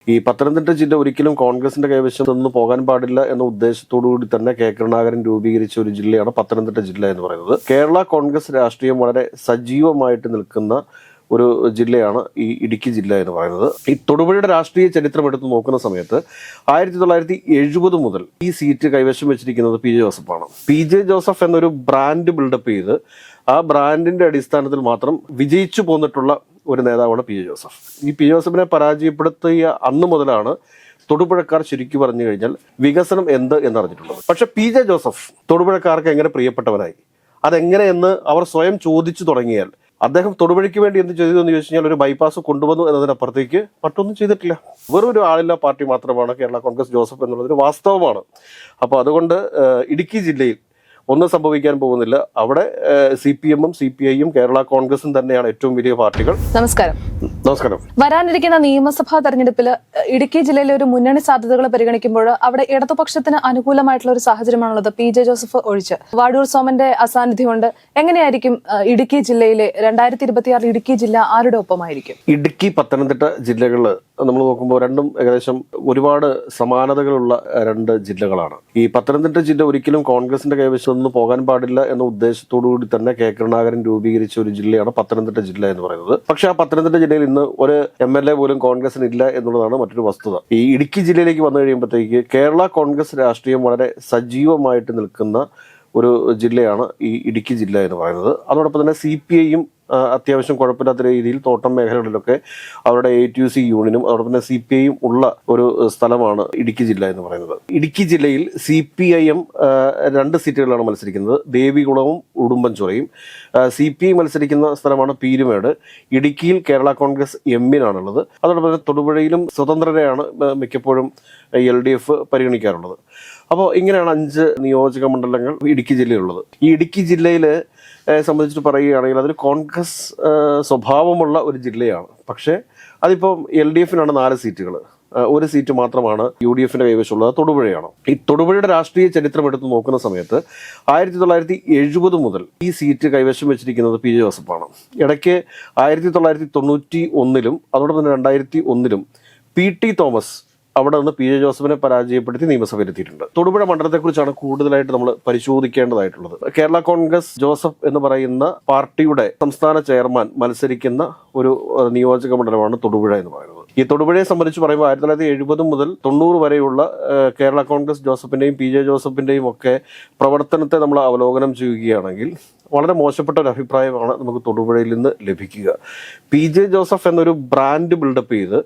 ഈ പത്തനംതിട്ട ജില്ല ഒരിക്കലും കോൺഗ്രസിന്റെ കൈവശം നിന്ന് പോകാൻ പാടില്ല എന്ന ഉദ്ദേശത്തോടു കൂടി തന്നെ കെ കരുണാകരൻ രൂപീകരിച്ച ഒരു ജില്ലയാണ് പത്തനംതിട്ട ജില്ല എന്ന് പറയുന്നത്. കേരള കോൺഗ്രസ് രാഷ്ട്രീയം വളരെ സജീവമായിട്ട് നിൽക്കുന്ന ഒരു ജില്ലയാണ് ഈ ഇടുക്കി ജില്ല എന്ന് പറയുന്നത്. ഈ തൊടുപുഴയുടെ രാഷ്ട്രീയ ചരിത്രം എടുത്ത് നോക്കുന്ന സമയത്ത് 1970 മുതൽ ഈ സീറ്റ് കൈവശം വെച്ചിരിക്കുന്നത് പി ജെ ജോസഫാണ്. പി ജെ ജോസഫ് എന്നൊരു ബ്രാൻഡ് ബിൽഡപ്പ് ചെയ്ത് ആ ബ്രാൻഡിന്റെ അടിസ്ഥാനത്തിൽ മാത്രം വിജയിച്ചു പോന്നിട്ടുള്ള ഒരു നേതാവാണ് പി ജെ ജോസഫ്. ഈ പി ജെ ജോസഫിനെ പരാജയപ്പെടുത്തിയ അന്ന് മുതലാണ് തൊടുപുഴക്കാർ ശരിക്കും പറഞ്ഞു കഴിഞ്ഞാൽ വികസനം എന്ത് എന്നറിഞ്ഞിട്ടുള്ളത്. പക്ഷെ പി ജെ ജോസഫ് തൊടുപുഴക്കാർക്ക് എങ്ങനെ പ്രിയപ്പെട്ടവനായി, അതെങ്ങനെയെന്ന് അവർ സ്വയം ചോദിച്ചു തുടങ്ങിയാൽ അദ്ദേഹം തൊടുപുഴയ്ക്ക് വേണ്ടി എന്ത് ചെയ്തു എന്ന് ചോദിച്ചു കഴിഞ്ഞാൽ ഒരു ബൈപ്പാസ് കൊണ്ടുവന്നു എന്നതിനപ്പുറത്തേക്ക് മറ്റൊന്നും ചെയ്തിട്ടില്ല. വെറൊരു ആളില്ല പാർട്ടി മാത്രമാണ് കേരള കോൺഗ്രസ് ജോസഫ് എന്നുള്ളതൊരു വാസ്തവമാണ്. അപ്പോൾ അതുകൊണ്ട് ഇടുക്കി ജില്ലയിൽ ഒന്നും സംഭവിക്കാൻ പോകുന്നില്ല. അവിടെ CPM-ഉം CPI-യും കേരള കോൺഗ്രസും തന്നെയാണ് ഏറ്റവും വലിയ പാർട്ടികൾ. നമസ്കാരം. വരാനിരിക്കുന്ന നിയമസഭാ തെരഞ്ഞെടുപ്പിൽ ഇടുക്കി ജില്ലയിലെ ഒരു മുന്നണി സാധ്യതകൾ പരിഗണിക്കുമ്പോൾ അവിടെ ഇടതുപക്ഷത്തിന് അനുകൂലമായിട്ടുള്ള ഒരു സാഹചര്യമാണുള്ളത്. പി ജെ ജോസഫ് ഒഴിച്ച് വാടൂർ സോമന്റെ അസാന്നിധ്യമുണ്ട്. എങ്ങനെയായിരിക്കും ഇടുക്കി ജില്ലയിലെ 2026 ഇടുക്കി ജില്ല ആരുടെ ഒപ്പമായിരിക്കും? ഇടുക്കി പത്തനംതിട്ട ജില്ലകൾ നമ്മൾ നോക്കുമ്പോൾ രണ്ടും ഏകദേശം ഒരുപാട് സമാനതകളുള്ള രണ്ട് ജില്ലകളാണ്. ഈ പത്തനംതിട്ട ജില്ല ഒരിക്കലും കോൺഗ്രസിന്റെ കൈവശം നിന്ന് പോകാൻ പാടില്ല എന്ന ഉദ്ദേശത്തോടു കൂടി തന്നെ കെ കരുണാകരൻ രൂപീകരിച്ച ഒരു ജില്ലയാണ് പത്തനംതിട്ട ജില്ല എന്ന് പറയുന്നത്. പക്ഷെ ആ പത്തനംതിട്ട ജില്ലയിൽ ഇന്ന് ഒരു MLA പോലും കോൺഗ്രസിന് ഇല്ല എന്നുള്ളതാണ് മറ്റൊരു വസ്തുത. ഈ ഇടുക്കി ജില്ലയിലേക്ക് വന്നു കഴിയുമ്പോഴത്തേക്ക് കേരള കോൺഗ്രസ് രാഷ്ട്രീയം വളരെ സജീവമായിട്ട് നിൽക്കുന്ന ഒരു ജില്ലയാണ് ഈ ഇടുക്കി ജില്ല എന്ന് പറയുന്നത്. അതോടൊപ്പം തന്നെ CPI-യും അത്യാവശ്യം കുഴപ്പമില്ലാത്ത രീതിയിൽ തോട്ടം മേഖലകളിലൊക്കെ അവരുടെ ATUC യൂണിയനും അതോടൊപ്പം തന്നെ CPI-യും ഉള്ള ഒരു സ്ഥലമാണ് ഇടുക്കി ജില്ല എന്ന് പറയുന്നത്. ഇടുക്കി ജില്ലയിൽ CPIM 2 സീറ്റുകളാണ് മത്സരിക്കുന്നത്, ദേവികുളവും ഉടുമ്പൻചോലയും. CPI മത്സരിക്കുന്ന സ്ഥലമാണ് പീരുമേട്. ഇടുക്കിയിൽ കേരള കോൺഗ്രസ് M-നാണുള്ളത്. അതോടൊപ്പം തന്നെ തൊടുപുഴയിലും സ്വതന്ത്രരെയാണ് മിക്കപ്പോഴും LDF പരിഗണിക്കാറുള്ളത്. അപ്പോൾ ഇങ്ങനെയാണ് 5 നിയോജക മണ്ഡലങ്ങൾ ഇടുക്കി ജില്ലയിലുള്ളത്. ഈ ഇടുക്കി ജില്ലയിൽ സംബന്ധിച്ചിട്ട് പറയുകയാണെങ്കിൽ അതൊരു കോൺഗ്രസ് സ്വഭാവമുള്ള ഒരു ജില്ലയാണ്. പക്ഷേ അതിപ്പം LDF-നാണ് 4 സീറ്റുകൾ, 1 സീറ്റ് മാത്രമാണ് UDF-ന്റെ കൈവശമുള്ളത്, തൊടുപുഴയാണ്. ഈ തൊടുപുഴയുടെ രാഷ്ട്രീയ ചരിത്രം എടുത്ത് നോക്കുന്ന സമയത്ത് 1970 മുതൽ ഈ സീറ്റ് കൈവശം വെച്ചിരിക്കുന്നത് പി ജെ ജോസഫാണ്. ഇടയ്ക്ക് 1991-ലും അതോടൊപ്പം തന്നെ 2001-ലും PT തോമസ് അവിടെ നിന്ന് പി ജെ ജോസഫിനെ പരാജയപ്പെടുത്തി നിയമസഭയിലെത്തിയിട്ടുണ്ട്. തൊടുപുഴ മണ്ഡലത്തെക്കുറിച്ചാണ് കൂടുതലായിട്ട് നമ്മൾ പരിശോധിക്കേണ്ടതായിട്ടുള്ളത്. കേരള കോൺഗ്രസ് ജോസഫ് എന്ന് പറയുന്ന പാർട്ടിയുടെ സംസ്ഥാന ചെയർമാൻ മത്സരിക്കുന്ന ഒരു നിയോജക മണ്ഡലമാണ് തൊടുപുഴ എന്ന് പറയുന്നത്. ഈ തൊടുപുഴയെ സംബന്ധിച്ച് പറയുമ്പോൾ 1970 മുതൽ 90 വരെയുള്ള കേരള കോൺഗ്രസ് ജോസഫിന്റെയും പി ജെ ജോസഫിന്റെയും ഒക്കെ പ്രവർത്തനത്തെ നമ്മൾ അവലോകനം ചെയ്യുകയാണെങ്കിൽ വളരെ മോശപ്പെട്ട ഒരു അഭിപ്രായമാണ് നമുക്ക് തൊടുപുഴയിൽ നിന്ന് ലഭിക്കുക. പി ജെ ജോസഫ് എന്നൊരു ബ്രാൻഡ് ബിൽഡപ്പ് ചെയ്ത്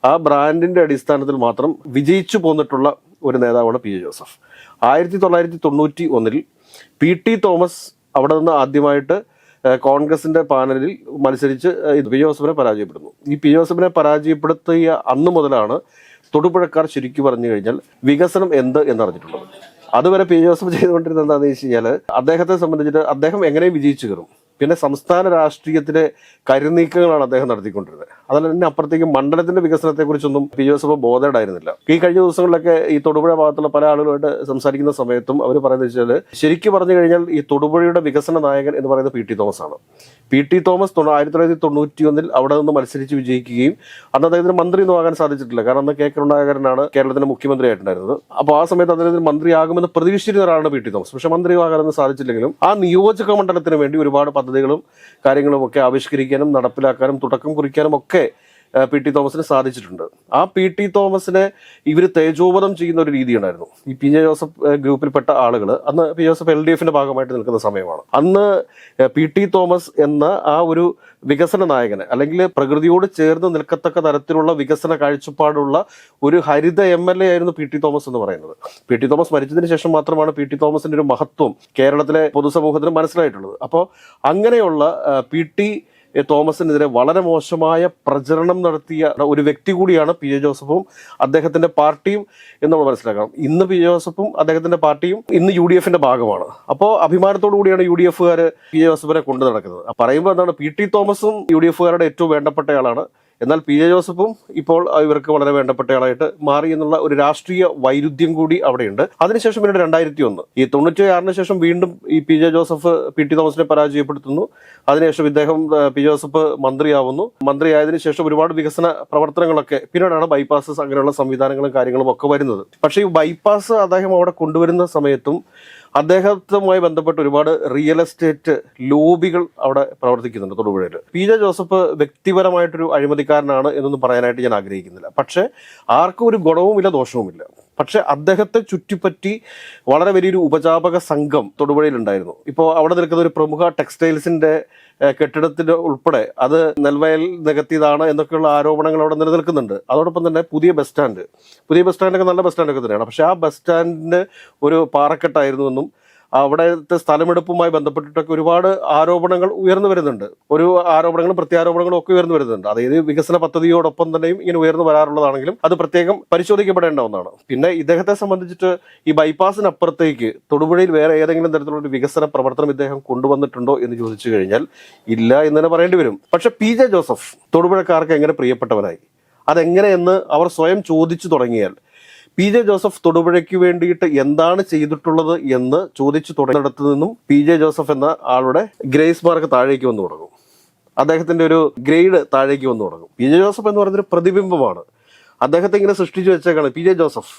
ആ ബ്രാൻഡിന്റെ അടിസ്ഥാനത്തിൽ മാത്രം വിജയിച്ചു പോന്നിട്ടുള്ള ഒരു നേതാവാണ് പി ജെ ജോസഫ്. 1991-ൽ PT തോമസ് അവിടെ നിന്ന് ആദ്യമായിട്ട് കോൺഗ്രസിന്റെ പാനലിൽ മത്സരിച്ച് പി ജോസഫിനെ പരാജയപ്പെടുന്നു. ഈ പി ജോസഫിനെ പരാജയപ്പെടുത്തിയ അന്ന് മുതലാണ് തൊടുപുഴക്കാർ ശരിക്കും പറഞ്ഞു കഴിഞ്ഞാൽ വികസനം എന്ത് എന്നറിഞ്ഞിട്ടുള്ളത്. അതുവരെ പി ജോസഫ് ചെയ്തുകൊണ്ടിരുന്നത് എന്താണെന്ന് വെച്ച് കഴിഞ്ഞാൽ അദ്ദേഹത്തെ സംബന്ധിച്ചിട്ട് അദ്ദേഹം എങ്ങനെ വിജയിച്ചു കയറും, പിന്നെ സംസ്ഥാന രാഷ്ട്രീയത്തിലെ കരുനീക്കങ്ങളാണ് അദ്ദേഹം നടത്തിക്കൊണ്ടിരുന്നത്. അതല്ല തന്നെ അപ്പുറത്തേക്ക് മണ്ഡലത്തിന്റെ വികസനത്തെക്കുറിച്ചൊന്നും പി ജോസഫ് ബോധേഡായിരുന്നില്ല. ഈ കഴിഞ്ഞ ദിവസങ്ങളിലൊക്കെ ഈ തൊടുപുഴ ഭാഗത്തുള്ള പല ആളുകളുമായിട്ട് സംസാരിക്കുന്ന സമയത്തും അവർ പറയുന്നത് വെച്ചാൽ ശരിക്കും പറഞ്ഞു കഴിഞ്ഞാൽ ഈ തൊടുപുഴയുടെ വികസന നായകൻ എന്ന് പറയുന്നത് PT തോമസ് ആണ്. PT തോമസ് 1991-ൽ അവിടെ നിന്ന് മത്സരിച്ച് വിജയിക്കുകയും അന്ന് അദ്ദേഹത്തിന് മന്ത്രിയൊന്നും ആകാൻ സാധിച്ചിട്ടില്ല. കാരണം അന്ന് കെ കരുണാകരനാണ് കേരളത്തിന്റെ മുഖ്യമന്ത്രിയായിട്ടുണ്ടായിരുന്നത്. അപ്പോൾ ആ സമയത്ത് അദ്ദേഹത്തിന് മന്ത്രിയാകുമെന്ന് പ്രതീക്ഷിച്ചിരുന്ന ഒരാളാണ് PT തോമസ്. പക്ഷെ മന്ത്രിയാകാനൊന്നും സാധിച്ചില്ലെങ്കിലും ആ നിയോജക മണ്ഡലത്തിന് വേണ്ടി ഒരുപാട് പദ്ധതികളും കാര്യങ്ങളും ഒക്കെ ആവിഷ്കരിക്കാനും നടപ്പിലാക്കാനും തുടക്കം കുറിക്കാനും ഒക്കെ PT തോമസിന് സാധിച്ചിട്ടുണ്ട്. ആ PT തോമസിനെ ഇവർ തേജോവധം ചെയ്യുന്ന ഒരു രീതി ഉണ്ടായിരുന്നു. ഈ പി ജെ ജോസഫ് ഗ്രൂപ്പിൽപ്പെട്ട ആളുകൾ അന്ന് പി ജോസഫ് LDF-ന്റെ ഭാഗമായിട്ട് നിൽക്കുന്ന സമയമാണ്. അന്ന് PT തോമസ് എന്ന ആ ഒരു വികസന നായകനെ, അല്ലെങ്കിൽ പ്രകൃതിയോട് ചേർന്ന് നിൽക്കത്തക്ക തരത്തിലുള്ള വികസന കാഴ്ചപ്പാടുള്ള ഒരു ഹരിത MLA ആയിരുന്നു PT തോമസ് എന്ന് പറയുന്നത്. PT തോമസ് മരിച്ചതിന് ശേഷം മാത്രമാണ് PT തോമസിന്റെ ഒരു മഹത്വം കേരളത്തിലെ പൊതുസമൂഹത്തിന് മനസ്സിലായിട്ടുള്ളത്. അപ്പോൾ അങ്ങനെയുള്ള PT തോമസിനെതിരെ വളരെ മോശമായ പ്രചരണം നടത്തിയ ഒരു വ്യക്തി കൂടിയാണ് പി ജെ ജോസഫും അദ്ദേഹത്തിന്റെ പാർട്ടിയും എന്ന് നമ്മൾ മനസ്സിലാക്കണം. ഇന്ന് പി ജെ ജോസഫും അദ്ദേഹത്തിന്റെ പാർട്ടിയും ഇന്ന് UDF-ന്റെ ഭാഗമാണ്. അപ്പോൾ അഭിമാനത്തോടു കൂടിയാണ് UDF-കാര് പി ജെ ജോസഫിനെ കൊണ്ടു നടക്കുന്നത്. പറയുമ്പോൾ എന്താണ്, PT തോമസും UDF-കാരുടെ ഏറ്റവും വേണ്ടപ്പെട്ടയാളാണ്. എന്നാൽ പി ജെ ജോസഫും ഇപ്പോൾ ഇവർക്ക് വളരെ വേണ്ടപ്പെട്ടയാളായിട്ട് മാറി എന്നുള്ള ഒരു രാഷ്ട്രീയ വൈരുദ്ധ്യം കൂടി അവിടെയുണ്ട്. അതിനുശേഷം പിന്നീട് 2001 ഈ 96 ശേഷം വീണ്ടും ഈ P J Joseph P T തോമസിനെ പരാജയപ്പെടുത്തുന്നു. അതിനുശേഷം ഇദ്ദേഹം പി ജെ ജോസഫ് മന്ത്രിയാവുന്നു. മന്ത്രിയായതിനു ശേഷം ഒരുപാട് വികസന പ്രവർത്തനങ്ങളൊക്കെ പിന്നീടാണ് ബൈപ്പാസ് അങ്ങനെയുള്ള സംവിധാനങ്ങളും കാര്യങ്ങളും ഒക്കെ വരുന്നത്. പക്ഷേ ഈ ബൈപ്പാസ് അദ്ദേഹം അവിടെ കൊണ്ടുവരുന്ന സമയത്തും അദ്ദേഹവുമായി ബന്ധപ്പെട്ട് ഒരുപാട് റിയൽ എസ്റ്റേറ്റ് ലോബികൾ അവിടെ പ്രവർത്തിക്കുന്നുണ്ട് തൊടുപുഴയിൽ. പി ജെ ജോസഫ് വ്യക്തിപരമായിട്ടൊരു അഴിമതിക്കാരനാണ് എന്നൊന്നും പറയാനായിട്ട് ഞാൻ ആഗ്രഹിക്കുന്നില്ല. പക്ഷേ ആർക്കും ഒരു ഗുണവുമില്ല ദോഷവുമില്ല. പക്ഷെ അദ്ദേഹത്തെ ചുറ്റിപ്പറ്റി വളരെ വലിയൊരു ഉപജാപക സംഘം തൊടുപുഴയിലുണ്ടായിരുന്നു. ഇപ്പോൾ അവിടെ നിൽക്കുന്ന ഒരു പ്രമുഖ ടെക്സ്റ്റൈൽസിന്റെ കെട്ടിടത്തിന്റെ ഉൾപ്പെടെ അത് നെൽവയൽ നികത്തിയതാണ് എന്നൊക്കെയുള്ള ആരോപണങ്ങൾ അവിടെ നിലനിൽക്കുന്നുണ്ട്. അതോടൊപ്പം തന്നെ പുതിയ ബസ് സ്റ്റാൻഡൊക്കെ നല്ല ബസ് സ്റ്റാൻഡൊക്കെ തന്നെയാണ്. പക്ഷെ ആ ബസ് സ്റ്റാൻഡിന്റെ ഒരു പാറക്കെട്ടായിരുന്നു എന്നും അവിടുത്തെ സ്ഥലമെടുപ്പുമായി ബന്ധപ്പെട്ടിട്ടൊക്കെ ഒരുപാട് ആരോപണങ്ങൾ ഉയർന്നു വരുന്നുണ്ട്. ആരോപണങ്ങളും പ്രത്യാരോപണങ്ങളും ഒക്കെ ഉയർന്നു വരുന്നുണ്ട്. അതായത് വികസന പദ്ധതിയോടൊപ്പം തന്നെയും ഇങ്ങനെ ഉയർന്നു വരാറുള്ളതാണെങ്കിലും അത് പ്രത്യേകം പരിശോധിക്കപ്പെടേണ്ട ഒന്നാണ്. പിന്നെ ഇദ്ദേഹത്തെ സംബന്ധിച്ചിട്ട് ഈ ബൈപ്പാസിനപ്പുറത്തേക്ക് തൊടുപുഴയിൽ വേറെ ഏതെങ്കിലും തരത്തിലുള്ള ഒരു വികസന പ്രവർത്തനം ഇദ്ദേഹം കൊണ്ടുവന്നിട്ടുണ്ടോ എന്ന് ചോദിച്ചു കഴിഞ്ഞാൽ ഇല്ല എന്ന് തന്നെ പറയേണ്ടി വരും. പക്ഷെ പി ജെ ജോസഫ് തൊടുപുഴക്കാർക്ക് എങ്ങനെ പ്രിയപ്പെട്ടവനായി, അതെങ്ങനെയെന്ന് അവർ സ്വയം ചോദിച്ചു തുടങ്ങിയാൽ പി ജെ ജോസഫ് തൊടുപുഴയ്ക്ക് വേണ്ടിയിട്ട് എന്താണ് ചെയ്തിട്ടുള്ളത് എന്ന് ചോദിച്ചു തുടങ്ങിയിടത്തു നിന്നും പി ജെ ജോസഫ് എന്ന ആളുടെ ഗ്രേസ് മാർക്ക് താഴേക്ക് വന്നു തുടങ്ങും. അദ്ദേഹത്തിന്റെ ഒരു ഗ്രേഡ് താഴേക്ക് വന്നു തുടങ്ങും. പി ജെ ജോസഫ് എന്ന് പറയുന്നൊരു പ്രതിബിംബമാണ്. അദ്ദേഹത്തെ ഇങ്ങനെ സൃഷ്ടിച്ചു വെച്ചേക്കാണ് പി ജെ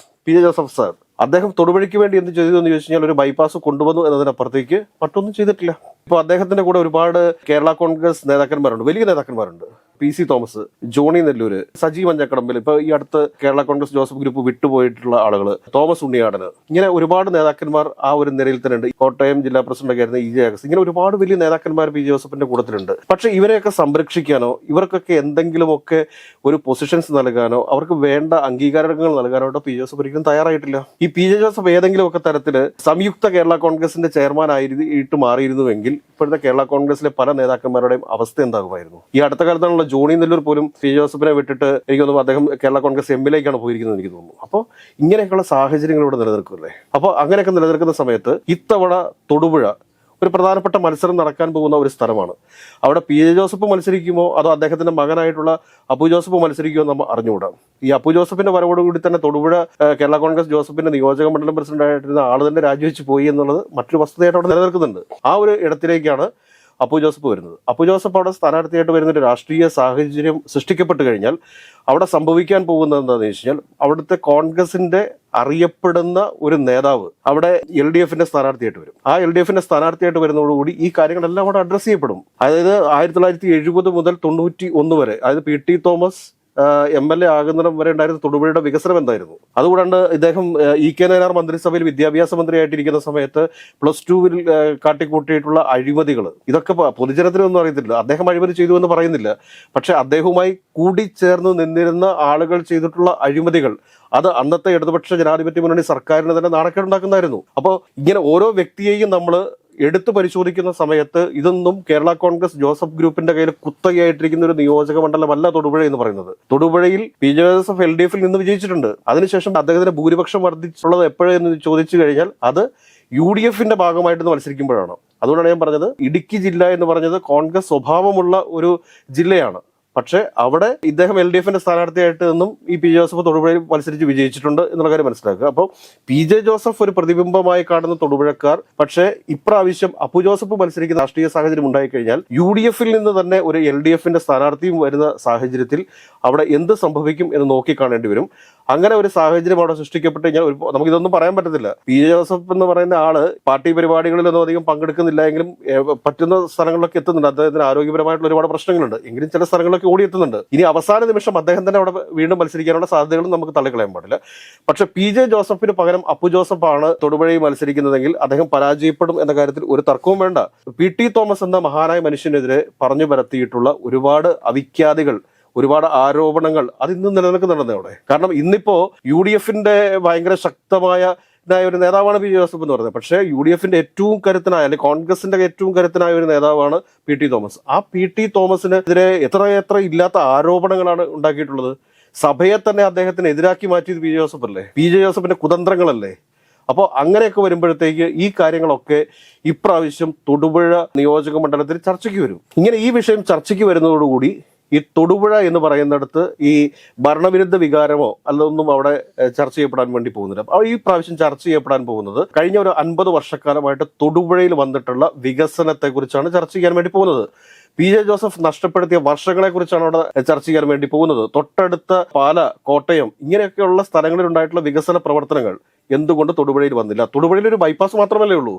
ജോസഫ് സാർ. അദ്ദേഹം തൊടുപുഴയ്ക്ക് വേണ്ടി എന്ത് ചെയ്തു എന്ന് ചോദിച്ചു കഴിഞ്ഞാൽ ഒരു ബൈപ്പാസ് കൊണ്ടുവന്നു എന്നതിനപ്പുറത്തേക്ക് മറ്റൊന്നും ചെയ്തിട്ടില്ല. ഇപ്പോൾ അദ്ദേഹത്തിന്റെ കൂടെ ഒരുപാട് കേരള കോൺഗ്രസ് നേതാക്കന്മാരുണ്ട്, വലിയ നേതാക്കന്മാരുണ്ട്. പി സി തോമസ്, ജോണി നെല്ലൂര്, സജി മഞ്ഞക്കടമ്പിൽ, ഇപ്പൊ ഈ അടുത്ത് കേരള കോൺഗ്രസ് ജോസഫ് ഗ്രൂപ്പ് വിട്ടുപോയിട്ടുള്ള ആളുകൾ, തോമസ് ഉണ്ണിയാടന്, ഇങ്ങനെ ഒരുപാട് നേതാക്കന്മാർ ആ ഒരു നിരയിൽ തന്നെ ഉണ്ട്. കോട്ടയം ജില്ലാ പ്രസിഡന്റ് ആയിരുന്ന ഇ ജെ അഗസ്, ഇങ്ങനെ ഒരുപാട് വലിയ നേതാക്കന്മാർ പി ജോസഫിന്റെ കൂട്ടത്തിലുണ്ട്. പക്ഷെ ഇവരെയൊക്കെ സംരക്ഷിക്കാനോ ഇവർക്കൊക്കെ എന്തെങ്കിലുമൊക്കെ ഒരു പൊസിഷൻസ് നൽകാനോ അവർക്ക് വേണ്ട അംഗീകാരങ്ങൾ നൽകാനോ പി ജോസഫ് ഒരിക്കലും തയ്യാറായിട്ടില്ല. ഈ പി ജെ ജോസഫ് ഏതെങ്കിലും ഒക്കെ തരത്തില് സംയുക്ത കേരള കോൺഗ്രസിന്റെ ചെയർമാൻ ആയിട്ട് മാറിയിരുന്നുവെങ്കിൽ ഇപ്പോഴത്തെ കേരള കോൺഗ്രസിലെ പല നേതാക്കന്മാരുടെയും അവസ്ഥ എന്താകുമായിരുന്നു? ഈ അടുത്ത കാലത്താണുള്ള ജോണി നെല്ലൂർ പോലും പി ജോസഫിനെ വിട്ടിട്ട് എനിക്ക് തോന്നുന്നു അദ്ദേഹം കേരള കോൺഗ്രസ് എമ്മിലേക്കാണ് പോയിരിക്കുന്നത് എനിക്ക് തോന്നുന്നു. അപ്പോൾ ഇങ്ങനെയൊക്കെയുള്ള സാഹചര്യങ്ങൾ ഇവിടെ നിലനിൽക്കുമല്ലേ. അപ്പോൾ അങ്ങനെയൊക്കെ നിലനിൽക്കുന്ന സമയത്ത് ഇത്തവണ തൊടുപുഴ ഒരു പ്രധാനപ്പെട്ട മത്സരം നടക്കാൻ പോകുന്ന ഒരു സ്ഥലമാണ്. അവിടെ പി ജെ ജോസഫ് മത്സരിക്കുമോ അതോ അദ്ദേഹത്തിന്റെ മകനായിട്ടുള്ള അപ്പു ജോസഫ് മത്സരിക്കുമോ നമ്മൾ അറിഞ്ഞുകൂടാ. ഈ അപ്പു ജോസഫിന്റെ വരവോടുകൂടി തന്നെ തൊടുപുഴ കേരള കോൺഗ്രസ് ജോസഫിന്റെ നിയോജക മണ്ഡലം പ്രസിഡന്റ് ആയിട്ടിരുന്ന ആൾ തന്നെ രാജിവെച്ച് പോയി എന്നുള്ളത് മറ്റൊരു വസ്തുതയായിട്ട് അവിടെ നിലനിൽക്കുന്നുണ്ട്. ആ ഒരു ഇടത്തിലേക്കാണ് അപ്പു ജോസഫ് വരുന്നത്. അപ്പു ജോസഫ് അവിടെ സ്ഥാനാർത്ഥിയായിട്ട് വരുന്നൊരു രാഷ്ട്രീയ സാഹചര്യം സൃഷ്ടിക്കപ്പെട്ട് കഴിഞ്ഞാൽ അവിടെ സംഭവിക്കാൻ പോകുന്നത് എന്താണെന്ന് വെച്ച് കഴിഞ്ഞാൽ അവിടുത്തെ കോൺഗ്രസിന്റെ അറിയപ്പെടുന്ന ഒരു നേതാവ് അവിടെ എൽ ഡി എഫിന്റെ സ്ഥാനാർത്ഥിയായിട്ട് വരും. ആ എൽ ഡി എഫിന്റെ സ്ഥാനാർത്ഥിയായിട്ട് വരുന്നതോടുകൂടി ഈ കാര്യങ്ങളെല്ലാം അവിടെ അഡ്രസ് ചെയ്യപ്പെടും. അതായത് 1970 മുതൽ 91 വരെ, അതായത് പി ടി തോമസ് MLA ആകുന്നിടം വരെ ഉണ്ടായിരുന്ന തൊടുപുഴയുടെ വികസനം എന്തായിരുന്നു? അതുകൂടാണ്ട് ഇദ്ദേഹം ഇ കെ നയനാർ മന്ത്രിസഭയിൽ വിദ്യാഭ്യാസ മന്ത്രിയായിട്ടിരിക്കുന്ന സമയത്ത് +2 കാട്ടിക്കൂട്ടിയിട്ടുള്ള അഴിമതികൾ, ഇതൊക്കെ പൊതുജനത്തിനൊന്നും അറിയത്തില്ല. അദ്ദേഹം അഴിമതി ചെയ്തു എന്ന് പറയുന്നില്ല, പക്ഷെ അദ്ദേഹവുമായി കൂടിച്ചേർന്ന് നിന്നിരുന്ന ആളുകൾ ചെയ്തിട്ടുള്ള അഴിമതികൾ അത് അന്നത്തെ ഇടതുപക്ഷ ജനാധിപത്യ മുന്നണി സർക്കാരിന് തന്നെ നാണക്കേടുണ്ടാക്കുന്നതായിരുന്നു. അപ്പോൾ ഇങ്ങനെ ഓരോ വ്യക്തിയെയും നമ്മൾ എടുത്തു പരിശോധിക്കുന്ന സമയത്ത് ഇതൊന്നും കേരള കോൺഗ്രസ് ജോസഫ് ഗ്രൂപ്പിന്റെ കയ്യിൽ കുത്തകയായിട്ടിരിക്കുന്ന ഒരു നിയോജക മണ്ഡലമല്ല തൊടുപുഴ എന്ന് പറയുന്നത്. തൊടുപുഴയിൽ പി ജെ ജോസഫ് LDF-ൽ നിന്ന് വിജയിച്ചിട്ടുണ്ട്. അതിനുശേഷം അദ്ദേഹത്തിന്റെ ഭൂരിപക്ഷം വർദ്ധിച്ചുള്ളത് എപ്പോഴെന്ന് ചോദിച്ചു കഴിഞ്ഞാൽ അത് UDF-ന്റെ ഭാഗമായിട്ട് മത്സരിക്കുമ്പോഴാണ്. അതുകൊണ്ടാണ് ഞാൻ പറഞ്ഞത് ഇടുക്കി ജില്ല എന്ന് പറഞ്ഞത് കോൺഗ്രസ് സ്വഭാവമുള്ള ഒരു ജില്ലയാണ്. പക്ഷെ അവിടെ ഇദ്ദേഹം LDF-ന്റെ സ്ഥാനാർത്ഥിയായിട്ട് നിന്നും ഈ പി ജെ ജോസഫ് തൊടുപുഴയിൽ മത്സരിച്ച് വിജയിച്ചിട്ടുണ്ട് എന്നുള്ള കാര്യം മനസ്സിലാക്കുക. അപ്പോൾ പി ജെ ജോസഫ് ഒരു പ്രതിബിംബമായി കാണുന്ന തൊടുപുഴക്കാർ, പക്ഷേ ഇപ്രാവശ്യം അപ്പു ജോസഫ് മത്സരിക്കുന്ന രാഷ്ട്രീയ സാഹചര്യം ഉണ്ടായിക്കഴിഞ്ഞാൽ UDF-ൽ നിന്ന് തന്നെ ഒരു LDF-ന്റെ സ്ഥാനാർത്ഥിയും വരുന്ന സാഹചര്യത്തിൽ അവിടെ എന്ത് സംഭവിക്കും എന്ന് നോക്കിക്കാണേണ്ടി വരും. അങ്ങനെ ഒരു സാഹചര്യം അവിടെ സൃഷ്ടിക്കപ്പെട്ട് കഴിഞ്ഞാൽ നമുക്കിതൊന്നും പറയാൻ പറ്റത്തില്ല. പി ജെ ജോസഫ് എന്ന് പറയുന്ന ആള് പാർട്ടി പരിപാടികളിലൊന്നും അധികം പങ്കെടുക്കുന്നില്ല എങ്കിലും പറ്റുന്ന സ്ഥലങ്ങളിലൊക്കെ എത്തുന്നുണ്ട്. അദ്ദേഹത്തിന് ആരോഗ്യപരമായിട്ടുള്ള ഒരുപാട് പ്രശ്നങ്ങളുണ്ട് എങ്കിലും ചില സ്ഥലങ്ങളിലൊക്കെ ഓടിയെത്തുന്നുണ്ട്. ഇനി അവസാന നിമിഷം അദ്ദേഹം തന്നെ അവിടെ വീണ്ടും മത്സരിക്കാനുള്ള സാധ്യതകളും നമുക്ക് തള്ളിക്കളയാൻ പാടില്ല. പക്ഷെ പി ജെ ജോസഫിന് പകരം അപ്പു ജോസഫാണ് തൊടുപുഴയിൽ മത്സരിക്കുന്നതെങ്കിൽ അദ്ദേഹം പരാജയപ്പെടും എന്ന കാര്യത്തിൽ ഒരു തർക്കവും വേണ്ട. പി ടി തോമസ് എന്ന മഹാനായ മനുഷ്യനെതിരെ പറഞ്ഞു പരത്തിയിട്ടുള്ള ഒരുപാട് അവിഖ്യാതികൾ, ഒരുപാട് ആരോപണങ്ങൾ അതിന്നും നിലനിൽക്കുന്നുണ്ടെന്ന് അവിടെ. കാരണം ഇന്നിപ്പോ UDF-ന്റെ ഭയങ്കര ശക്തമായ ഒരു നേതാവാണ് പി ജെ ജോസഫ് എന്ന് പറയുന്നത്. പക്ഷേ UDF-ന്റെ ഏറ്റവും കരുത്തനായ അല്ലെങ്കിൽ കോൺഗ്രസിന്റെ ഏറ്റവും കരുത്തനായ ഒരു നേതാവാണ് പി ടി തോമസ്. ആ പി ടി തോമസിനെതിരെ എത്ര ഇല്ലാത്ത ആരോപണങ്ങളാണ് ഉണ്ടാക്കിയിട്ടുള്ളത്. സഭയെ തന്നെ അദ്ദേഹത്തിന് എതിരാക്കി മാറ്റിയത് പി ജെ ജോസഫ് അല്ലേ, പി ജെ ജോസഫിന്റെ കുതന്ത്രങ്ങളല്ലേ. അപ്പോൾ അങ്ങനെയൊക്കെ വരുമ്പോഴത്തേക്ക് ഈ കാര്യങ്ങളൊക്കെ ഇപ്രാവശ്യം തൊടുപുഴ നിയോജക മണ്ഡലത്തിൽ ചർച്ചയ്ക്ക് വരും. ഇങ്ങനെ ഈ വിഷയം ചർച്ചയ്ക്ക് വരുന്നതോടുകൂടി ഈ തൊടുപുഴ എന്ന് പറയുന്നിടത്ത് ഈ ഭരണവിരുദ്ധ വികാരമോ അല്ലതൊന്നും അവിടെ ചർച്ച ചെയ്യപ്പെടാൻ വേണ്ടി പോകുന്നില്ല. അപ്പോൾ ഈ പ്രാവശ്യം ചർച്ച ചെയ്യപ്പെടാൻ പോകുന്നത് കഴിഞ്ഞ ഒരു 50 വർഷക്കാലമായിട്ട് തൊടുപുഴയിൽ വന്നിട്ടുള്ള വികസനത്തെക്കുറിച്ചാണ് ചർച്ച ചെയ്യാൻ വേണ്ടി പോകുന്നത്. പി ജെ ജോസഫ് നഷ്ടപ്പെടുത്തിയ വർഷങ്ങളെ കുറിച്ചാണ് അവിടെ ചർച്ച ചെയ്യാൻ വേണ്ടി പോകുന്നത്. തൊട്ടടുത്ത പാല, കോട്ടയം ഇങ്ങനെയൊക്കെയുള്ള സ്ഥലങ്ങളിൽ ഉണ്ടായിട്ടുള്ള വികസന പ്രവർത്തനങ്ങൾ എന്തുകൊണ്ട് തൊടുപുഴയിൽ വന്നില്ല? തൊടുപുഴയിൽ ഒരു ബൈപ്പാസ് മാത്രമല്ലേ ഉള്ളൂ.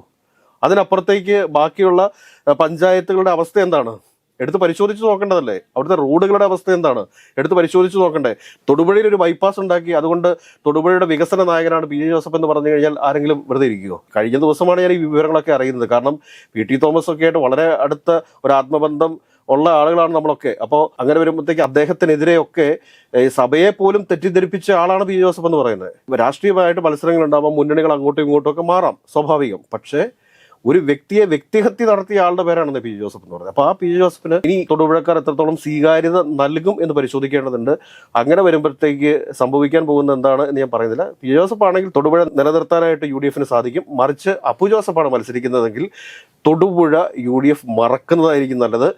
അതിനപ്പുറത്തേക്ക് ബാക്കിയുള്ള പഞ്ചായത്തുകളുടെ അവസ്ഥ എന്താണ്? എടുത്ത് പരിശോധിച്ച് നോക്കേണ്ടതല്ലേ? അവിടുത്തെ റോഡുകളുടെ അവസ്ഥ എന്താണ്? എടുത്ത് പരിശോധിച്ച് നോക്കണ്ടേ? തൊടുപുഴയിൽ ഒരു ബൈപ്പാസ് ഉണ്ടാക്കി അതുകൊണ്ട് തൊടുപുഴയുടെ വികസന നായകനാണ് പി ജെ ജോസഫ് എന്ന് പറഞ്ഞു കഴിഞ്ഞാൽ ആരെങ്കിലും വെറുതെ ഇരിക്കുമോ? കഴിഞ്ഞ ദിവസമാണ് ഞാൻ ഈ വിവരങ്ങളൊക്കെ അറിയുന്നത്. കാരണം പി ടി തോമസ് ഒക്കെ ആയിട്ട് വളരെ അടുത്ത ഒരു ആത്മബന്ധം ഉള്ള ആളുകളാണ് നമ്മളൊക്കെ. അപ്പോൾ അങ്ങനെ വരുമ്പോഴത്തേക്ക് അദ്ദേഹത്തിനെതിരെയൊക്കെ സഭയെ പോലും തെറ്റിദ്ധരിപ്പിച്ച ആളാണ് പി ജെ ജോസഫ് എന്ന് പറയുന്നത്. രാഷ്ട്രീയമായിട്ട് മത്സരങ്ങൾ ഉണ്ടാകുമ്പോൾ മുന്നണികൾ അങ്ങോട്ടും ഇങ്ങോട്ടും ഒക്കെ മാറാം, സ്വാഭാവികം. പക്ഷേ ഒരു വ്യക്തിയെ വ്യക്തിഹത്യ നടത്തിയ ആളുടെ പേരാണെന്ന് പി ജെ ജോസഫ് എന്ന് പറയുന്നത്. അപ്പോൾ ആ പി ജെ ജോസഫിന് ഇനി തൊടുപുഴക്കാർ എത്രത്തോളം സ്വീകാര്യത നൽകും എന്ന് പരിശോധിക്കേണ്ടതുണ്ട്. അങ്ങനെ വരുമ്പോഴത്തേക്ക് സംഭവിക്കാൻ പോകുന്ന എന്താണ് എന്ന് ഞാൻ പറയുന്നില്ല. പി ജെ ജോസഫ് ആണെങ്കിൽ തൊടുപുഴ നിലനിർത്താനായിട്ട് UDF സാധിക്കും. മറിച്ച് അപ്പു ജോസഫാണ് മത്സരിക്കുന്നതെങ്കിൽ തൊടുപുഴ UDF മറക്കുന്നതായിരിക്കും നല്ലത്.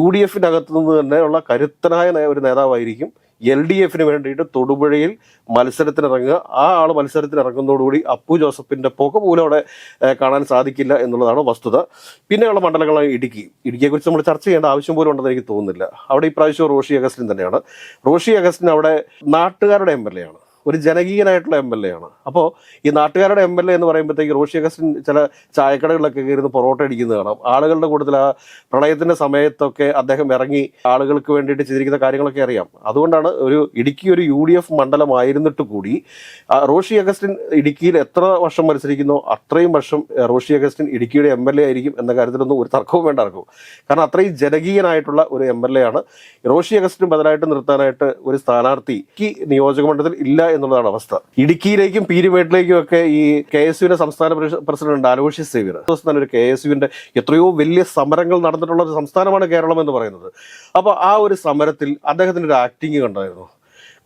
UDF നിന്ന് തന്നെയുള്ള കരുത്തനായ ഒരു നേതാവായിരിക്കും LDF വേണ്ടിയിട്ട് തൊടുപുഴയിൽ മത്സരത്തിനിറങ്ങുക. ആ ആൾ മത്സരത്തിനിറങ്ങുന്നതോടുകൂടി അപ്പു ജോസഫിന്റെ പുക പോലും അവിടെ കാണാൻ സാധിക്കില്ല എന്നുള്ളതാണ് വസ്തുത. പിന്നെയുള്ള മണ്ഡലങ്ങളാണ് ഇടുക്കിയെക്കുറിച്ച് നമ്മൾ ചർച്ച ചെയ്യേണ്ട ആവശ്യം പോലും ഉണ്ടെന്ന് എനിക്ക് തോന്നുന്നില്ല. അവിടെ ഇപ്രാവശ്യം റോഷി അഗസ്റ്റിൻ തന്നെയാണ്. റോഷി അഗസ്റ്റിൻ അവിടെ നാട്ടുകാരുടെ MLA ആണ്, ഒരു ജനകീയനായിട്ടുള്ള MLA ആണ്. അപ്പോൾ ഈ നാട്ടുകാരുടെ MLA എന്ന് പറയുമ്പോഴത്തേക്ക് റോഷി അഗസ്റ്റിൻ ചില ചായക്കടകളിലൊക്കെ കയറുന്ന പൊറോട്ട അടിക്കുന്നത് കാണാം. ആളുകളുടെ കൂട്ടത്തിൽ ആ പ്രളയത്തിന്റെ സമയത്തൊക്കെ അദ്ദേഹം ഇറങ്ങി ആളുകൾക്ക് വേണ്ടിയിട്ട് ചെയ്തിരിക്കുന്ന കാര്യങ്ങളൊക്കെ അറിയാം. അതുകൊണ്ടാണ് ഇടുക്കി ഒരു UDF മണ്ഡലമായിരുന്നിട്ട് കൂടി റോഷി അഗസ്റ്റിൻ ഇടുക്കിയിൽ എത്ര വർഷം മത്സരിക്കുന്നോ അത്രയും വർഷം റോഷി അഗസ്റ്റിൻ ഇടുക്കിയുടെ MLA ആയിരിക്കും എന്ന കാര്യത്തിലൊന്നും ഒരു തർക്കവും വേണ്ട ആർക്കും. കാരണം അത്രയും ജനകീയനായിട്ടുള്ള ഒരു MLA ആണ്. റോഷി അഗസ്റ്റിന് ബദലായിട്ട് നിർത്താനായിട്ട് ഒരു സ്ഥാനാർത്ഥി ഈ നിയോജക മണ്ഡലത്തിൽ ഇല്ല എന്നുള്ളതാണ് അവസ്ഥ. ഇടുക്കിയിലേക്കും പീരുമേട്ടിലേക്കും ഒക്കെ ഈ KSUവിന്റെ സംസ്ഥാന പ്രസിഡന്റ് അലോഷ്യസ് സേവ്യർ തന്നെ ഒരു KSUവിന്റെ എത്രയോ വലിയ സമരങ്ങൾ നടന്നിട്ടുള്ള ഒരു സംസ്ഥാനമാണ് കേരളം എന്ന് പറയുന്നത്. അപ്പോൾ ആ ഒരു സമരത്തിൽ അദ്ദേഹത്തിന്റെ ഒരു ആക്ടിങ് കണ്ടായിരുന്നു.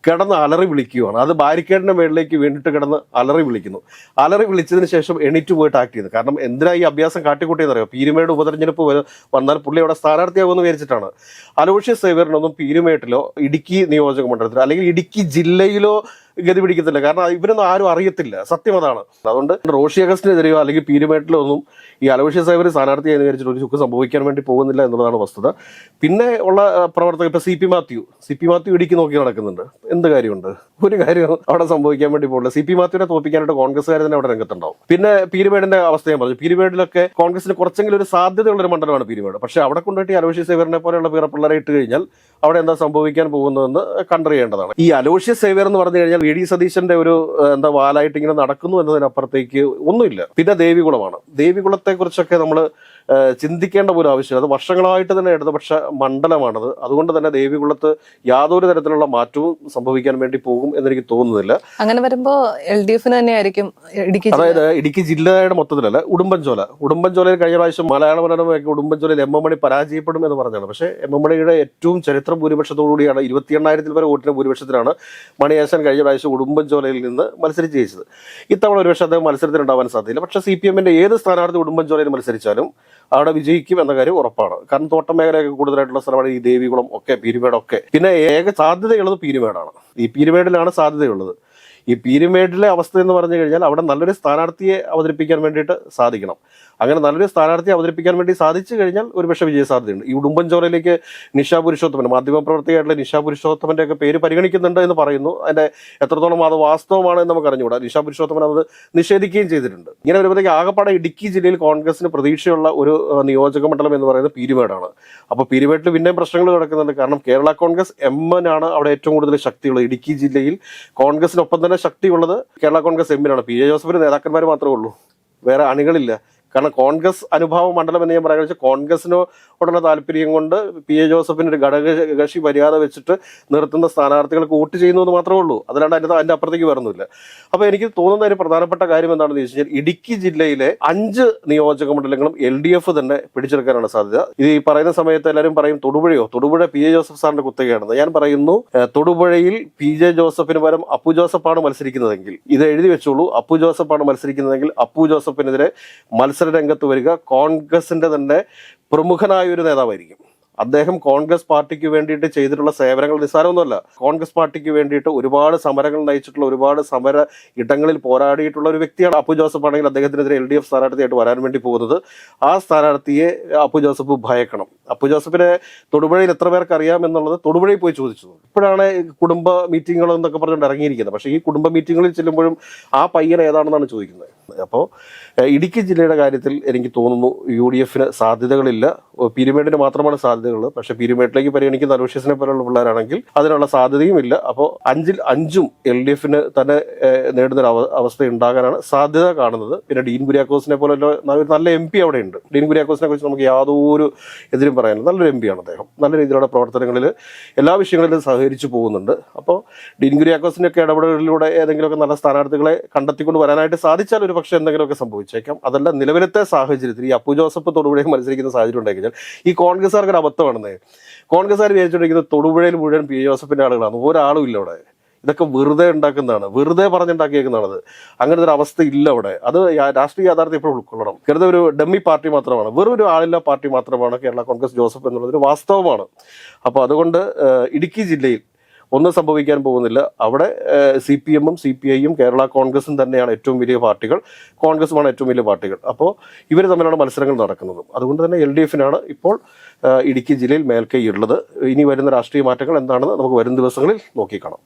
കിടന്ന് അലറി വിളിക്കുകയാണ്. അത് ബാരിക്കേഡിന്റെ മേളിലേക്ക് വേണ്ടിയിട്ട് കിടന്ന് അലറി വിളിക്കുന്നു. അലറി വിളിച്ചതിന് ശേഷം എണീറ്റ് പോയിട്ട് ആക്ട് ചെയ്തു. കാരണം എന്തിനാ ഈ അഭ്യാസം കാട്ടിക്കൂട്ടിയെന്നറിയോ? പീരുമേട് ഉപതെരഞ്ഞെടുപ്പ് വന്നാൽ പുള്ളി അവിടെ സ്ഥാനാർത്ഥിയാകുമെന്ന് വിചാരിച്ചിട്ടാണ്. അലോഷ്യസ് സേവ്യറിനൊന്നും പീരുമേട്ടിലോ ഇടുക്കി നിയോജക മണ്ഡലത്തിലോ അല്ലെങ്കിൽ ഇടുക്കി ജില്ലയിലോ ഗതി പിടിക്കത്തില്ല. കാരണം ഇവരൊന്നും ആരും അറിയത്തില്ല, സത്യം അതാണ്. അതുകൊണ്ട് റോഷി അഗസ്റ്റിനെതിരെയോ അല്ലെങ്കിൽ പീരുമേട്ടിലോ ഒന്നും ഈ അലോഷ്യസ് സേവ്യർ സ്ഥാനാർത്ഥിയായി വിചാരിച്ചിട്ട് ഒരു ചുക്ക് സംഭവിക്കാൻ വേണ്ടി പോകുന്നില്ല എന്നുള്ളതാണ് വസ്തുത. പിന്നെ ഉള്ള പ്രവർത്തകർ ഇപ്പൊ CP മാത്യു ഇടുക്കി നോക്കി നടക്കുന്നുണ്ട്. എന്ത് കാര്യമുണ്ട്? ഒരു കാര്യം അവിടെ സംഭവിക്കാൻ വേണ്ടി പോകില്ല. CP മാത്യുവിനെ തോൽപ്പിക്കാനായിട്ട് കോൺഗ്രസ്സുകാർ തന്നെ അവിടെ രംഗത്തുണ്ടാവും. പിന്നെ പീരുമേടിന്റെ അവസ്ഥ ഞാൻ പറഞ്ഞു. പീരുമേടിലൊക്കെ കോൺഗ്രസിന് കുറച്ചെങ്കിലും ഒരു സാധ്യതയുള്ള ഒരു മണ്ഡലമാണ് പീരുമേട്. പക്ഷെ അവിടെ കൊണ്ടുപോയിട്ട് അലോഷ്യസ് സേവ്യറിനെ പോലെയുള്ള പിള്ളേരെ ഇട്ട് കഴിഞ്ഞാൽ അവിടെ എന്താ സംഭവിക്കാൻ പോകുന്നതെന്ന് കണ്ടറിയേണ്ടതാണ്. ഈ അലോഷ്യസ് സേവ്യർ എന്ന് പറഞ്ഞു കഴിഞ്ഞാൽ VD സതീശന്റെ ഒരു വാലായിട്ട് ഇങ്ങനെ നടക്കുന്നു എന്നതിനപ്പുറത്തേക്ക് ഒന്നുമില്ല. പിന്നെ ദേവികുളമാണ്. ദേവികുളത്തെ കുറിച്ചൊക്കെ നമ്മൾ ചിന്തിക്കേണ്ട പോലും ആവശ്യമില്ല. അത് വർഷങ്ങളായിട്ട് തന്നെ ഇടതുപക്ഷ മണ്ഡലമാണത്. അതുകൊണ്ട് തന്നെ ദേവികുളത്ത് യാതൊരു തരത്തിലുള്ള മാറ്റവും സംഭവിക്കാൻ വേണ്ടി പോകും എന്നെനിക്ക് തോന്നുന്നില്ല. അങ്ങനെ വരുമ്പോ LDF തന്നെയായിരിക്കും അതായത് ഇടുക്കി ജില്ലയുടെ മൊത്തത്തിലല്ല, ഉടുമ്പൻചോലയിൽ കഴിഞ്ഞ പ്രാവശ്യം മലയാള മനോരമയൊക്കെ ഉടുമ്പൻചോലയിൽ MM മണി പരാജയപ്പെടും എന്ന് പറഞ്ഞാണ്. പക്ഷേ MM മണിയുടെ ഏറ്റവും ചരിത്ര ഭൂരിപക്ഷത്തോടുകൂടിയാണ് 28,000 വരെ വോട്ടിന്റെ ഭൂരിപക്ഷത്തിലാണ് മണിയാശാൻ കഴിഞ്ഞ പ്രാവശ്യം ഉടുമ്പൻചോലയിൽ നിന്ന് മത്സരിച്ച് ജയിച്ചത്. ഇത്തവണ ഒരുപക്ഷെ അദ്ദേഹം മത്സരത്തിനുണ്ടാവാൻ സാധ്യതയില്ല. പക്ഷേ CPMന്റെ ഏത് സ്ഥാനാർത്ഥി ഉടുമ്പൻചോലയിൽ മത്സരിച്ചാലും അവിടെ വിജയിക്കും എന്ന കാര്യം ഉറപ്പാണ്. കാരണം തോട്ടം മേഖലയൊക്കെ കൂടുതലായിട്ടുള്ള സ്ഥലമാണ് ഈ ദേവികുളം ഒക്കെ, പീരുമേടൊക്കെ. പിന്നെ ഏക സാധ്യതയുള്ളത് പീരുമേടാണ്. ഈ പീരുമേടിലാണ് സാധ്യതയുള്ളത്. ഈ പീരുമേടിലെ അവസ്ഥ എന്ന് പറഞ്ഞു കഴിഞ്ഞാൽ അവിടെ നല്ലൊരു സ്ഥാനാർത്ഥിയെ അവതരിപ്പിക്കാൻ വേണ്ടിയിട്ട് സാധിക്കണം. അങ്ങനെ നല്ലൊരു സ്ഥാനാർത്ഥിയെ അവതരിപ്പിക്കാൻ വേണ്ടി സാധിച്ചു കഴിഞ്ഞാൽ ഒരുപക്ഷെ വിജയ സാധ്യതയുണ്ട്. ഈ ഉടുമ്പൻചോലയിലേക്ക് നിഷാ പുരുഷോത്തമൻ, മാധ്യമപ്രവർത്തകയായിട്ടുള്ള നിഷാ പുരുഷോത്തമന്റെ ഒക്കെ പേര് പരിഗണിക്കുന്നുണ്ട് എന്ന് പറയുന്നു. അതിന്റെ എത്രത്തോളം അത് വാസ്തവമാണ് എന്ന് നമുക്ക് അറിഞ്ഞുകൂടാ. നിഷാ പുരുഷോത്തമൻ അത് നിഷേധിക്കുകയും ചെയ്തിട്ടുണ്ട്. ഇങ്ങനെ വരുമ്പോഴത്തേക്ക് ആകപ്പാടെ ഇടുക്കി ജില്ലയിൽ കോൺഗ്രസിന് പ്രതീക്ഷയുള്ള ഒരു നിയോജക മണ്ഡലം എന്ന് പറയുന്നത് പീരുമേടാണ്. അപ്പോൾ പീരുമേട്ടിൽ പിന്നെയും പ്രശ്നങ്ങൾ നടക്കുന്നുണ്ട്. കാരണം കേരള കോൺഗ്രസ് M-നാണ് അവിടെ ഏറ്റവും കൂടുതൽ ശക്തിയുള്ളത്. ഇടുക്കി ജില്ലയിൽ കോൺഗ്രസിനൊപ്പം തന്നെ ശക്തിയുള്ളത് കേരള കോൺഗ്രസ് M-നാണ്. PJ ജോസഫിന് നേതാക്കന്മാർ മാത്രമേ ഉള്ളൂ, വേറെ അണികളില്ല. കാരണം കോൺഗ്രസ് അനുഭാവ മണ്ഡലം എന്ന് ഞാൻ പറയാൻ വെച്ചാൽ കോൺഗ്രസിനോടുള്ള താല്പര്യം കൊണ്ട് PJ ജോസഫിന് ഒരു ഘടകകക്ഷി മര്യാദ വെച്ചിട്ട് നിർത്തുന്ന സ്ഥാനാർത്ഥികൾക്ക് വോട്ട് ചെയ്യുന്നു എന്ന് മാത്രമേ ഉള്ളൂ. അതിലാണ്ട് അതിന്റെ അപ്പുറത്തേക്ക് വരുന്നില്ല. അപ്പോൾ എനിക്ക് തോന്നുന്ന ഒരു പ്രധാനപ്പെട്ട കാര്യം എന്താണെന്ന് ചോദിച്ചു കഴിഞ്ഞാൽ ഇടുക്കി ജില്ലയിലെ 5 നിയോജക മണ്ഡലങ്ങളും LDF തന്നെ പിടിച്ചെടുക്കാനാണ് സാധ്യത. ഇത് ഈ പറയുന്ന സമയത്ത് എല്ലാവരും പറയും തൊടുപുഴ PJ ജോസഫ് സാറിന്റെ കുത്തകയാണെന്ന്. ഞാൻ പറയുന്നു, തൊടുപുഴയിൽ PJ ജോസഫിന് പകരം അപ്പു ജോസഫാണ് മത്സരിക്കുന്നതെങ്കിൽ, ഇത് എഴുതി വെച്ചോളൂ, അപ്പു ജോസഫാണ് മത്സരിക്കുന്നതെങ്കിൽ അപ്പു ജോസഫിനെതിരെ രംഗത്ത് വരിക കോൺഗ്രസിന്റെ തന്നെ പ്രമുഖനായ ഒരു നേതാവായിരിക്കും. അദ്ദേഹം കോൺഗ്രസ് പാർട്ടിക്ക് വേണ്ടിയിട്ട് ചെയ്തിട്ടുള്ള സേവനങ്ങൾ നിസ്സാരമൊന്നുമല്ല. കോൺഗ്രസ് പാർട്ടിക്ക് വേണ്ടിയിട്ട് ഒരുപാട് സമരങ്ങൾ നയിച്ചിട്ടുള്ള, ഒരുപാട് സമര ഇടങ്ങളിൽ പോരാടിയിട്ടുള്ള ഒരു വ്യക്തിയാണ്. അപ്പു ജോസഫ് ആണെങ്കിൽ അദ്ദേഹത്തിനെതിരെ LDF സ്ഥാനാർത്ഥിയായിട്ട് വരാൻ വേണ്ടി പോകുന്നത്. ആ സ്ഥാനാർത്ഥിയെ അപ്പു ജോസഫ് ഭയക്കണം. അപ്പു ജോസഫിനെ തൊടുപുഴയിൽ എത്ര പേർക്ക് അറിയാം എന്നുള്ളത് തൊടുപുഴയിൽ പോയി ചോദിച്ചു. ഇപ്പോഴാണ് കുടുംബ മീറ്റിങ്ങുകൾ എന്നൊക്കെ പറഞ്ഞുകൊണ്ട് ഇറങ്ങിയിരിക്കുന്നത്. പക്ഷേ ഈ കുടുംബ മീറ്റിങ്ങുകളിൽ ചെല്ലുമ്പോഴും ആ പയ്യൻ ഏതാണെന്നാണ് ചോദിക്കുന്നത്. അപ്പോൾ ഇടുക്കി ജില്ലയുടെ കാര്യത്തിൽ എനിക്ക് തോന്നുന്നു UDF സാധ്യതകളില്ല. പീരുമേടിന് മാത്രമാണ് സാധ്യതകൾ. പക്ഷേ പീരുമേട്ടിലേക്ക് പരിഗണിക്കുന്ന അലോഷ്യസിനെ പോലുള്ള പിള്ളേരാണെങ്കിൽ അതിനുള്ള സാധ്യതയും ഇല്ല. അപ്പോൾ 5-ൽ 5ഉം LDF തന്നെ നേടുന്ന അവസ്ഥ ഉണ്ടാകാനാണ് സാധ്യത കാണുന്നത്. പിന്നെ ഡീൻ കുര്യാക്കോസിനെ പോലെ ഒരു നല്ല MP അവിടെ ഉണ്ട്. ഡീൻ കുര്യാക്കോസിനെ കുറിച്ച് നമുക്ക് യാതൊരു എതിരും പറയാനില്ല. നല്ലൊരു MP ആണ് അദ്ദേഹം. നല്ല രീതിയിലുള്ള പ്രവർത്തനങ്ങളിൽ എല്ലാ വിഷയങ്ങളിലും സഹകരിച്ചു പോകുന്നുണ്ട്. അപ്പോൾ ഡീൻ കുര്യാക്കോസിൻ്റെയൊക്കെ ഇടപെടലുകളിലൂടെ ഏതെങ്കിലുമൊക്കെ നല്ല സ്ഥാനാർത്ഥികളെ കണ്ടെത്തിക്കൊണ്ട് വരാനായിട്ട് സാധിച്ചാൽ ഒരു പക്ഷേ എന്തെങ്കിലുമൊക്കെ സംഭവിച്ചേക്കാം. അതല്ല, നിലവിലത്തെ സാഹചര്യത്തിൽ ഈ അപ്പു ജോസഫ് തൊടുപുഴയിൽ മത്സരിക്കുന്ന സാഹചര്യം ഉണ്ടായി കഴിഞ്ഞാൽ ഈ കോൺഗ്രസ്സുകാർക്ക് ഒരു അബദ്ധമാണെന്നേ. കോൺഗ്രസ്സുകാർ വിചാരിച്ചുകൊണ്ടിരിക്കുന്നത് തൊടുപുഴയിൽ മുഴുവൻ PJ ജോസഫിന്റെ ആളുകളാണ്. ഒരാളും ഇല്ല അവിടെ. ഇതൊക്കെ വെറുതെ ഉണ്ടാക്കുന്നതാണ്, വെറുതെ പറഞ്ഞുണ്ടാക്കിയേക്കുന്നതാണ്. അങ്ങനത്തെ ഒരു അവസ്ഥ ഇല്ല അവിടെ. അത് രാഷ്ട്രീയ യാഥാർത്ഥ്യം ഇപ്പോൾ ഉൾക്കൊള്ളണം. വെറുതെ ഒരു ഡമ്മി പാർട്ടി മാത്രമാണ്, വെറും ഒരു ആളില്ല പാർട്ടി മാത്രമാണ് കേരള കോൺഗ്രസ് ജോസഫ് എന്നുള്ളതൊരു വാസ്തവമാണ്. അപ്പോൾ അതുകൊണ്ട് ഇടുക്കി ജില്ലയിൽ ഒന്നും സംഭവിക്കാൻ പോകുന്നില്ല. അവിടെ CPM-ഉം CPI-യും കേരള കോൺഗ്രസും തന്നെയാണ് ഏറ്റവും വലിയ പാർട്ടികൾ. കോൺഗ്രസുമാണ് ഏറ്റവും വലിയ പാർട്ടികൾ. അപ്പോൾ ഇവർ തമ്മിലാണ് മത്സരങ്ങൾ നടക്കുന്നത്. അതുകൊണ്ട് തന്നെ LDF-നാണ് ഇപ്പോൾ ഇടുക്കി ജില്ലയിൽ മേൽക്കൈ ഉള്ളത്. ഇനി വരുന്ന രാഷ്ട്രീയ മാറ്റങ്ങൾ എന്താണെന്ന് നമുക്ക് വരും ദിവസങ്ങളിൽ നോക്കിക്കാണാം.